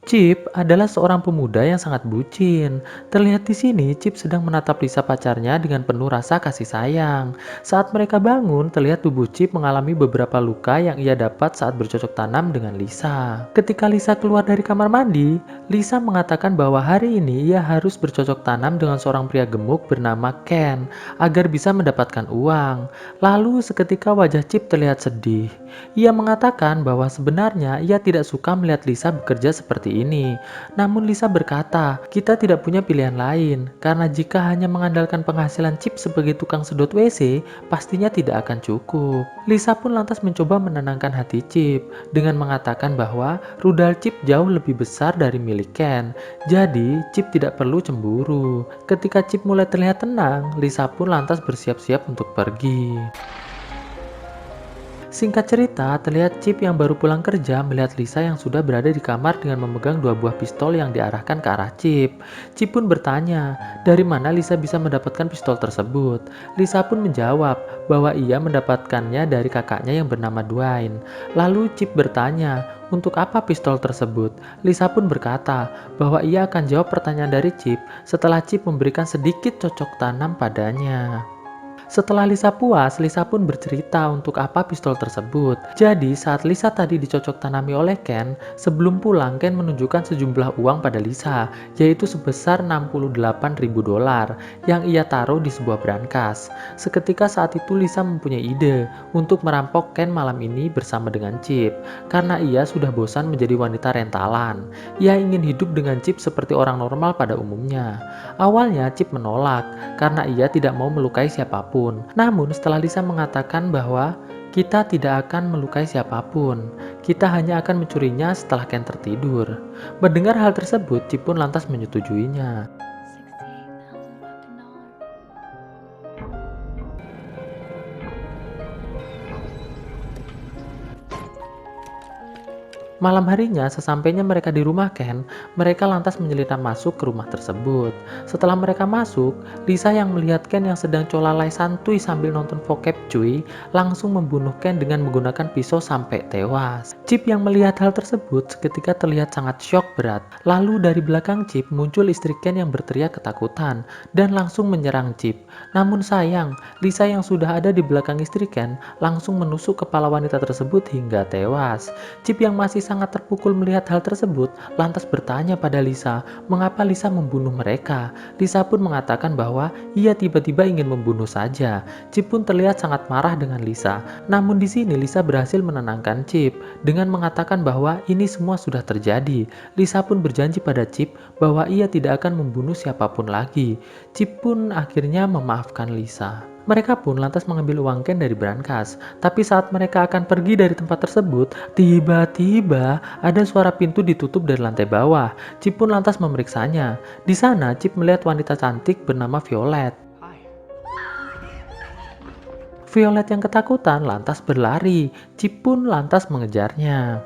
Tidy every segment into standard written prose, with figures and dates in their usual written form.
Chip adalah seorang pemuda yang sangat bucin. Terlihat di sini, Chip sedang menatap Lisa pacarnya dengan penuh rasa kasih sayang. Saat mereka bangun, terlihat tubuh Chip mengalami beberapa luka yang ia dapat saat bercocok tanam dengan Lisa. Ketika Lisa keluar dari kamar mandi, Lisa mengatakan bahwa hari ini ia harus bercocok tanam dengan seorang pria gemuk bernama Ken agar bisa mendapatkan uang. Lalu seketika wajah Chip terlihat sedih. Ia mengatakan bahwa sebenarnya ia tidak suka melihat Lisa bekerja seperti ini. Namun Lisa berkata, kita tidak punya pilihan lain, karena jika hanya mengandalkan penghasilan Chip sebagai tukang sedot WC, pastinya tidak akan cukup. Lisa pun lantas mencoba menenangkan hati Chip, dengan mengatakan bahwa rudal Chip jauh lebih besar dari milik Ken, jadi Chip tidak perlu cemburu. Ketika Chip mulai terlihat tenang, Lisa pun lantas bersiap-siap untuk pergi. Singkat cerita, terlihat Chip yang baru pulang kerja melihat Lisa yang sudah berada di kamar dengan memegang dua buah pistol yang diarahkan ke arah Chip. Chip pun bertanya, dari mana Lisa bisa mendapatkan pistol tersebut? Lisa pun menjawab bahwa ia mendapatkannya dari kakaknya yang bernama Dwayne. Lalu Chip bertanya, untuk apa pistol tersebut? Lisa pun berkata bahwa ia akan jawab pertanyaan dari Chip setelah Chip memberikan sedikit cocok tanam padanya. Setelah Lisa puas, Lisa pun bercerita untuk apa pistol tersebut. Jadi saat Lisa tadi dicocok tanami oleh Ken, sebelum pulang Ken menunjukkan sejumlah uang pada Lisa, yaitu sebesar 68.000 dolar yang ia taruh di sebuah brankas. Seketika saat itu Lisa mempunyai ide untuk merampok Ken malam ini bersama dengan Chip, karena ia sudah bosan menjadi wanita rentalan. Ia ingin hidup dengan Chip seperti orang normal pada umumnya. Awalnya Chip menolak karena ia tidak mau melukai siapapun. Namun setelah Lisa mengatakan bahwa kita tidak akan melukai siapapun, kita hanya akan mencurinya setelah Ken tertidur. Mendengar hal tersebut, Chip pun lantas menyetujuinya. Malam harinya, sesampainya mereka di rumah Ken, mereka lantas menyelinap masuk ke rumah tersebut. Setelah mereka masuk, Lisa yang melihat Ken yang sedang colalai santuy sambil nonton bokep cuy, langsung membunuh Ken dengan menggunakan pisau sampai tewas. Chip yang melihat hal tersebut seketika terlihat sangat syok berat. Lalu dari belakang Chip muncul istri Ken yang berteriak ketakutan dan langsung menyerang Chip. Namun sayang, Lisa yang sudah ada di belakang istri Ken langsung menusuk kepala wanita tersebut hingga tewas. Chip yang masih sangat terpukul melihat hal tersebut, lantas bertanya pada Lisa, mengapa Lisa membunuh mereka. Lisa pun mengatakan bahwa ia tiba-tiba ingin membunuh saja. Chip pun terlihat sangat marah dengan Lisa. Namun di sini Lisa berhasil menenangkan Chip dengan mengatakan bahwa ini semua sudah terjadi. Lisa pun berjanji pada Chip bahwa ia tidak akan membunuh siapapun lagi. Chip pun akhirnya memaafkan Lisa. Mereka pun lantas mengambil uang Ken dari brankas. Tapi saat mereka akan pergi dari tempat tersebut, tiba-tiba ada suara pintu ditutup dari lantai bawah. Chip pun lantas memeriksanya. Di sana, Chip melihat wanita cantik bernama Violet. Violet yang ketakutan lantas berlari. Chip pun lantas mengejarnya.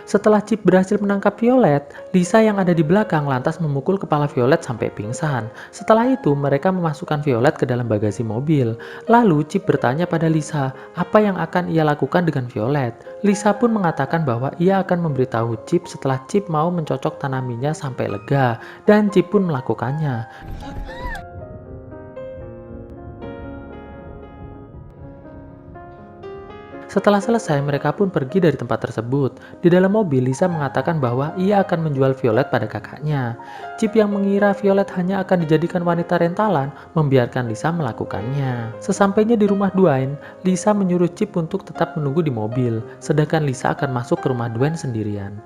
Setelah Chip berhasil menangkap Violet, Lisa yang ada di belakang lantas memukul kepala Violet sampai pingsan. Setelah itu, mereka memasukkan Violet ke dalam bagasi mobil. Lalu Chip bertanya pada Lisa, apa yang akan ia lakukan dengan Violet. Lisa pun mengatakan bahwa ia akan memberitahu Chip setelah Chip mau mencocok tanaminya sampai lega, dan Chip pun melakukannya. Setelah selesai, mereka pun pergi dari tempat tersebut. Di dalam mobil, Lisa mengatakan bahwa ia akan menjual Violet pada kakaknya. Chip yang mengira Violet hanya akan dijadikan wanita rentalan, membiarkan Lisa melakukannya. Sesampainya di rumah Dwayne, Lisa menyuruh Chip untuk tetap menunggu di mobil, sedangkan Lisa akan masuk ke rumah Dwayne sendirian.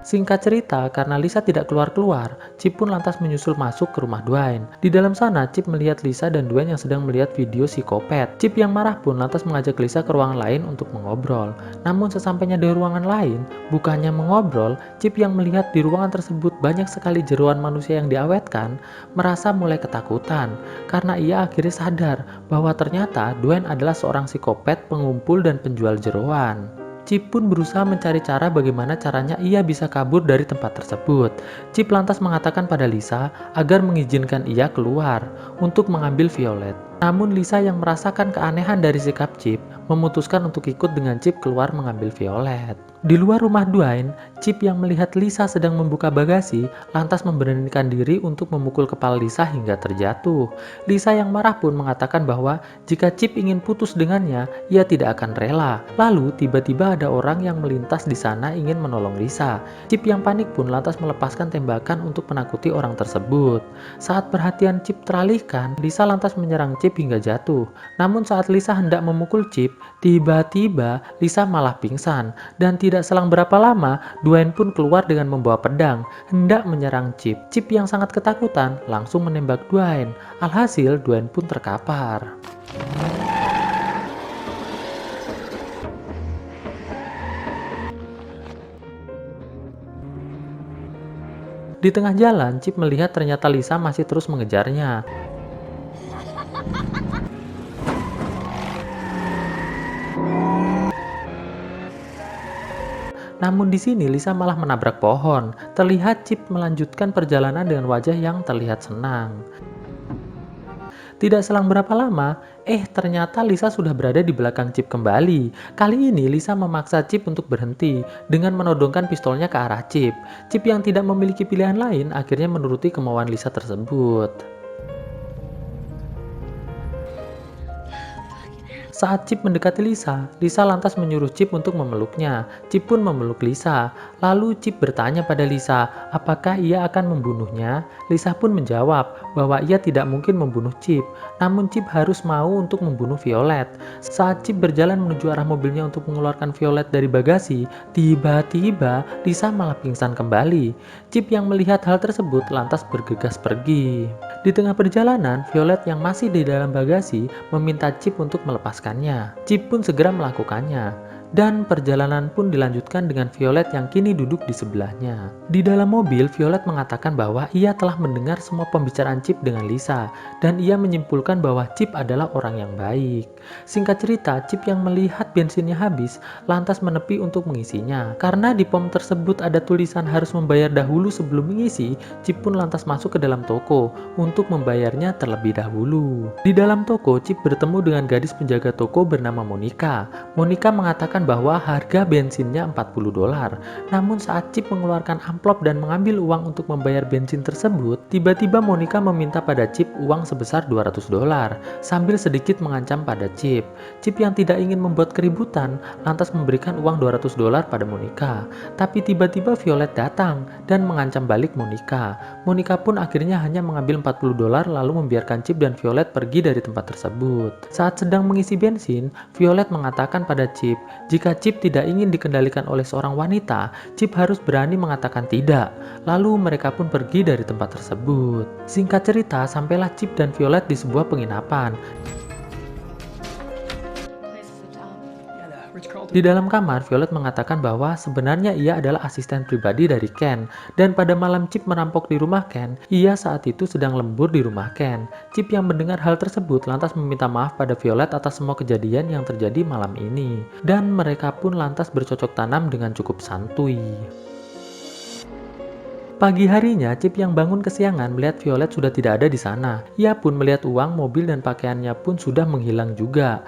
Singkat cerita, karena Lisa tidak keluar-keluar, Chip pun lantas menyusul masuk ke rumah Dwayne. Di dalam sana, Chip melihat Lisa dan Dwayne yang sedang melihat video psikopat. Chip yang marah pun lantas mengajak Lisa ke ruangan lain untuk mengobrol. Namun sesampainya di ruangan lain, bukannya mengobrol, Chip yang melihat di ruangan tersebut banyak sekali jeroan manusia yang diawetkan, merasa mulai ketakutan. Karena ia akhirnya sadar bahwa ternyata Dwayne adalah seorang psikopat, pengumpul, dan penjual jeroan. Chip pun berusaha mencari cara bagaimana caranya ia bisa kabur dari tempat tersebut. Chip lantas mengatakan pada Lisa agar mengizinkan ia keluar untuk mengambil Violet. Namun Lisa yang merasakan keanehan dari sikap Chip memutuskan untuk ikut dengan Chip keluar mengambil Violet. Di luar rumah Dwayne, Chip yang melihat Lisa sedang membuka bagasi lantas memberanikan diri untuk memukul kepala Lisa hingga terjatuh. Lisa yang marah pun mengatakan bahwa jika Chip ingin putus dengannya, ia tidak akan rela. Lalu tiba-tiba ada orang yang melintas di sana ingin menolong Lisa. Chip yang panik pun lantas melepaskan tembakan untuk menakuti orang tersebut. Saat perhatian Chip teralihkan, Lisa lantas menyerang Chip hingga jatuh. Namun saat Lisa hendak memukul Chip, tiba-tiba Lisa malah pingsan. Dan tidak selang berapa lama, Dwayne pun keluar dengan membawa pedang, hendak menyerang Chip. Chip yang sangat ketakutan langsung menembak Dwayne. Alhasil, Dwayne pun terkapar. Di tengah jalan, Chip melihat ternyata Lisa masih terus mengejarnya. Namun di sini Lisa malah menabrak pohon. Terlihat Chip melanjutkan perjalanan dengan wajah yang terlihat senang. Tidak selang berapa lama, ternyata Lisa sudah berada di belakang Chip kembali. Kali ini Lisa memaksa Chip untuk berhenti dengan menodongkan pistolnya ke arah Chip. Chip yang tidak memiliki pilihan lain akhirnya menuruti kemauan Lisa tersebut. Saat Chip mendekati Lisa, Lisa lantas menyuruh Chip untuk memeluknya. Chip pun memeluk Lisa. Lalu Chip bertanya pada Lisa, apakah ia akan membunuhnya? Lisa pun menjawab bahwa ia tidak mungkin membunuh Chip, namun Chip harus mau untuk membunuh Violet. Saat Chip berjalan menuju arah mobilnya untuk mengeluarkan Violet dari bagasi, tiba-tiba Lisa malah pingsan kembali. Chip yang melihat hal tersebut lantas bergegas pergi. Di tengah perjalanan, Violet yang masih di dalam bagasi meminta Chip untuk melepaskannya. Chip pun segera melakukannya. Dan perjalanan pun dilanjutkan dengan Violet yang kini duduk di sebelahnya. Di dalam mobil, Violet mengatakan bahwa ia telah mendengar semua pembicaraan Chip dengan Lisa. Dan ia menyimpulkan bahwa Chip adalah orang yang baik. Singkat cerita, Chip yang melihat bensinnya habis, lantas menepi untuk mengisinya. Karena di pom tersebut ada tulisan harus membayar dahulu sebelum mengisi, Chip pun lantas masuk ke dalam toko untuk membayarnya terlebih dahulu. Di dalam toko, Chip bertemu dengan gadis penjaga toko bernama Monica. Monica mengatakan bahwa harga bensinnya $40. Namun saat Chip mengeluarkan amplop dan mengambil uang untuk membayar bensin tersebut, tiba-tiba Monica meminta pada Chip uang sebesar $200 sambil sedikit mengancam pada Chip. Chip yang tidak ingin membuat keributan lantas memberikan uang $200 pada Monica. Tapi tiba-tiba Violet datang dan mengancam balik Monica. Monica pun akhirnya hanya mengambil $40 lalu membiarkan Chip dan Violet pergi dari tempat tersebut. Saat sedang mengisi bensin, Violet mengatakan pada Chip, jika Chip tidak ingin dikendalikan oleh seorang wanita, Chip harus berani mengatakan tidak. Lalu mereka pun pergi dari tempat tersebut. Singkat cerita, sampailah Chip dan Violet di sebuah penginapan. Di dalam kamar, Violet mengatakan bahwa sebenarnya ia adalah asisten pribadi dari Ken. Dan pada malam Chip merampok di rumah Ken, ia saat itu sedang lembur di rumah Ken. Chip yang mendengar hal tersebut lantas meminta maaf pada Violet atas semua kejadian yang terjadi malam ini. Dan mereka pun lantas bercocok tanam dengan cukup santuy. Pagi harinya, Chip yang bangun kesiangan melihat Violet sudah tidak ada di sana. Ia pun melihat uang, mobil, dan pakaiannya pun sudah menghilang juga.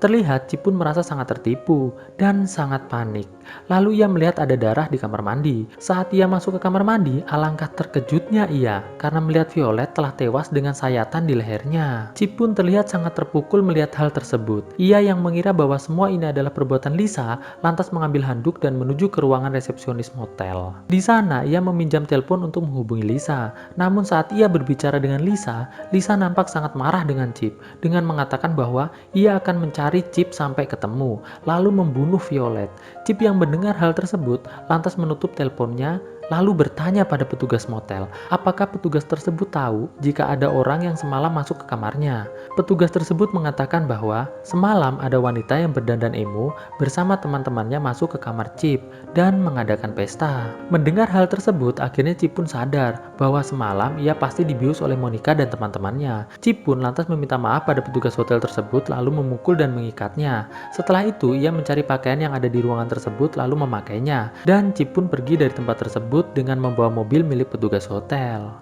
Terlihat Chip pun merasa sangat tertipu dan sangat panik. Lalu ia melihat ada darah di kamar mandi. Saat ia masuk ke kamar mandi, alangkah terkejutnya ia karena melihat Violet telah tewas dengan sayatan di lehernya. Chip pun terlihat sangat terpukul melihat hal tersebut. Ia yang mengira bahwa semua ini adalah perbuatan Lisa, lantas mengambil handuk dan menuju ke ruangan resepsionis motel. Di sana, ia meminjam telepon untuk menghubungi Lisa. Namun saat ia berbicara dengan Lisa, Lisa nampak sangat marah dengan Chip dengan mengatakan bahwa ia akan mencari Chip sampai ketemu, lalu membunuh Violet. Chip yang mendengar hal tersebut lantas menutup teleponnya lalu bertanya pada petugas motel, apakah petugas tersebut tahu jika ada orang yang semalam masuk ke kamarnya. Petugas tersebut mengatakan bahwa semalam ada wanita yang berdandan emo bersama teman-temannya masuk ke kamar Chip dan mengadakan pesta. Mendengar hal tersebut, akhirnya Chip pun sadar bahwa semalam ia pasti dibius oleh Monica dan teman-temannya. Chip pun lantas meminta maaf pada petugas hotel tersebut lalu memukul dan mengikatnya. Setelah itu, ia mencari pakaian yang ada di ruangan tersebut lalu memakainya. Dan Chip pun pergi dari tempat tersebut dengan membawa mobil milik petugas hotel.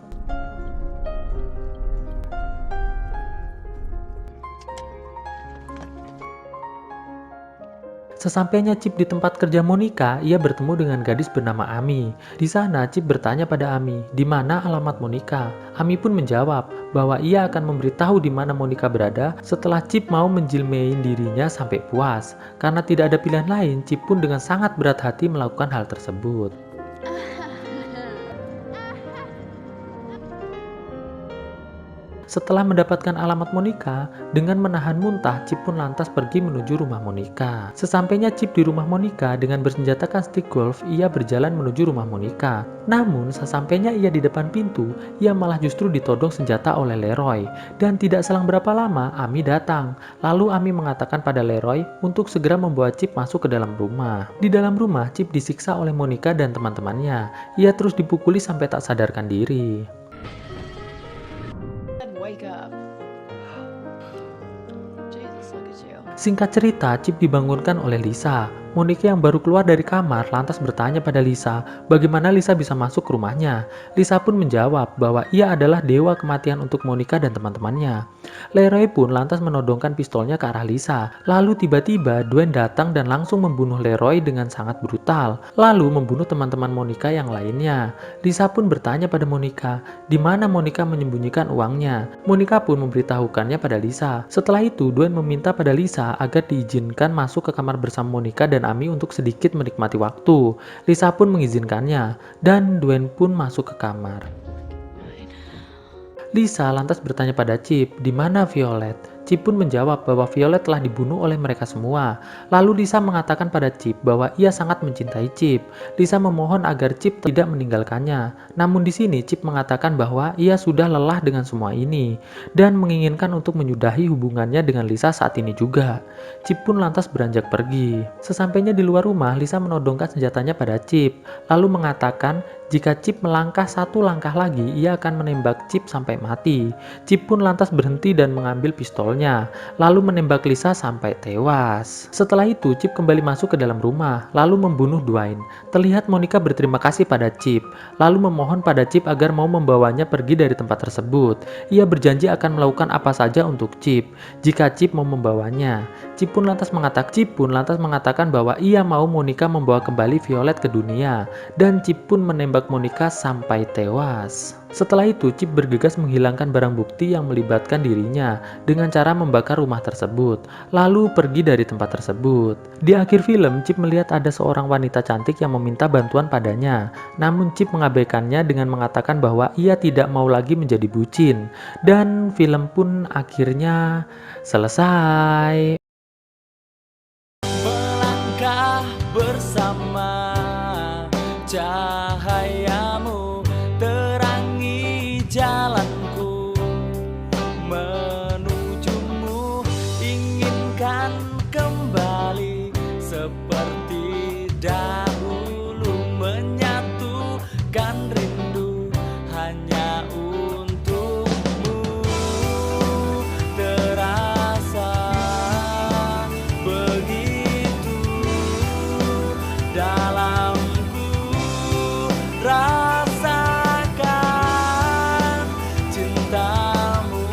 Sesampainya Chip di tempat kerja Monica, ia bertemu dengan gadis bernama Ami. Di sana, Chip bertanya pada Ami, di mana alamat Monica. Ami pun menjawab bahwa ia akan memberitahu di mana Monica berada setelah Chip mau menjilmein dirinya sampai puas. Karena tidak ada pilihan lain, Chip pun dengan sangat berat hati melakukan hal tersebut. Setelah mendapatkan alamat Monica, dengan menahan muntah, Chip pun lantas pergi menuju rumah Monica. Sesampainya Chip di rumah Monica dengan bersenjatakan stick golf, ia berjalan menuju rumah Monica. Namun, sesampainya ia di depan pintu, ia malah justru ditodong senjata oleh Leroy. Dan tidak selang berapa lama, Ami datang. Lalu Ami mengatakan pada Leroy untuk segera membawa Chip masuk ke dalam rumah. Di dalam rumah, Chip disiksa oleh Monica dan teman-temannya. Ia terus dipukuli sampai tak sadarkan diri. Wake up. Jesus, look at you. Singkat cerita, Chip dibangunkan oleh Lisa. Monica yang baru keluar dari kamar lantas bertanya pada Lisa bagaimana Lisa bisa masuk ke rumahnya. Lisa pun menjawab bahwa ia adalah dewa kematian untuk Monica dan teman-temannya. Leroy pun lantas menodongkan pistolnya ke arah Lisa. Lalu tiba-tiba Dwayne datang dan langsung membunuh Leroy dengan sangat brutal. Lalu membunuh teman-teman Monica yang lainnya. Lisa pun bertanya pada Monica, di mana Monica menyembunyikan uangnya. Monica pun memberitahukannya pada Lisa. Setelah itu, Dwayne meminta pada Lisa agar diizinkan masuk ke kamar bersama Monica dan Ami untuk sedikit menikmati waktu. Lisa pun mengizinkannya, dan Dwayne pun masuk ke kamar. Lisa lantas bertanya pada Chip, di mana Violet? Chip pun menjawab bahwa Violet telah dibunuh oleh mereka semua. Lalu Lisa mengatakan pada Chip bahwa ia sangat mencintai Chip. Lisa memohon agar Chip tidak meninggalkannya. Namun di sini Chip mengatakan bahwa ia sudah lelah dengan semua ini dan menginginkan untuk menyudahi hubungannya dengan Lisa saat ini juga. Chip pun lantas beranjak pergi. Sesampainya di luar rumah, Lisa menodongkan senjatanya pada Chip, lalu mengatakan jika Chip melangkah satu langkah lagi, ia akan menembak Chip sampai mati. Chip pun lantas berhenti dan mengambil pistolnya, lalu menembak Lisa sampai tewas. Setelah itu, Chip kembali masuk ke dalam rumah, lalu membunuh Dwayne. Terlihat Monica berterima kasih pada Chip, lalu memohon pada Chip agar mau membawanya pergi dari tempat tersebut. Ia berjanji akan melakukan apa saja untuk Chip, jika Chip mau membawanya. Chip pun lantas mengatakan bahwa ia mau Monica membawa kembali Violet ke dunia, dan Chip pun menembak Monica sampai tewas. Setelah itu, Chip bergegas menghilangkan barang bukti yang melibatkan dirinya dengan cara membakar rumah tersebut, lalu pergi dari tempat tersebut. Di akhir film, Chip melihat ada seorang wanita cantik yang meminta bantuan padanya, namun Chip mengabaikannya dengan mengatakan bahwa ia tidak mau lagi menjadi bucin, dan film pun akhirnya selesai. Melangkah bersama, cahayamu terangi jalanku, menujumu inginkan kembali seperti dahulu, menyatukan rindu hanya untukmu. Terasa begitu dalamku, rasakan cintamu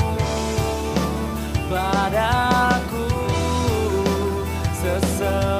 padaku seseorang.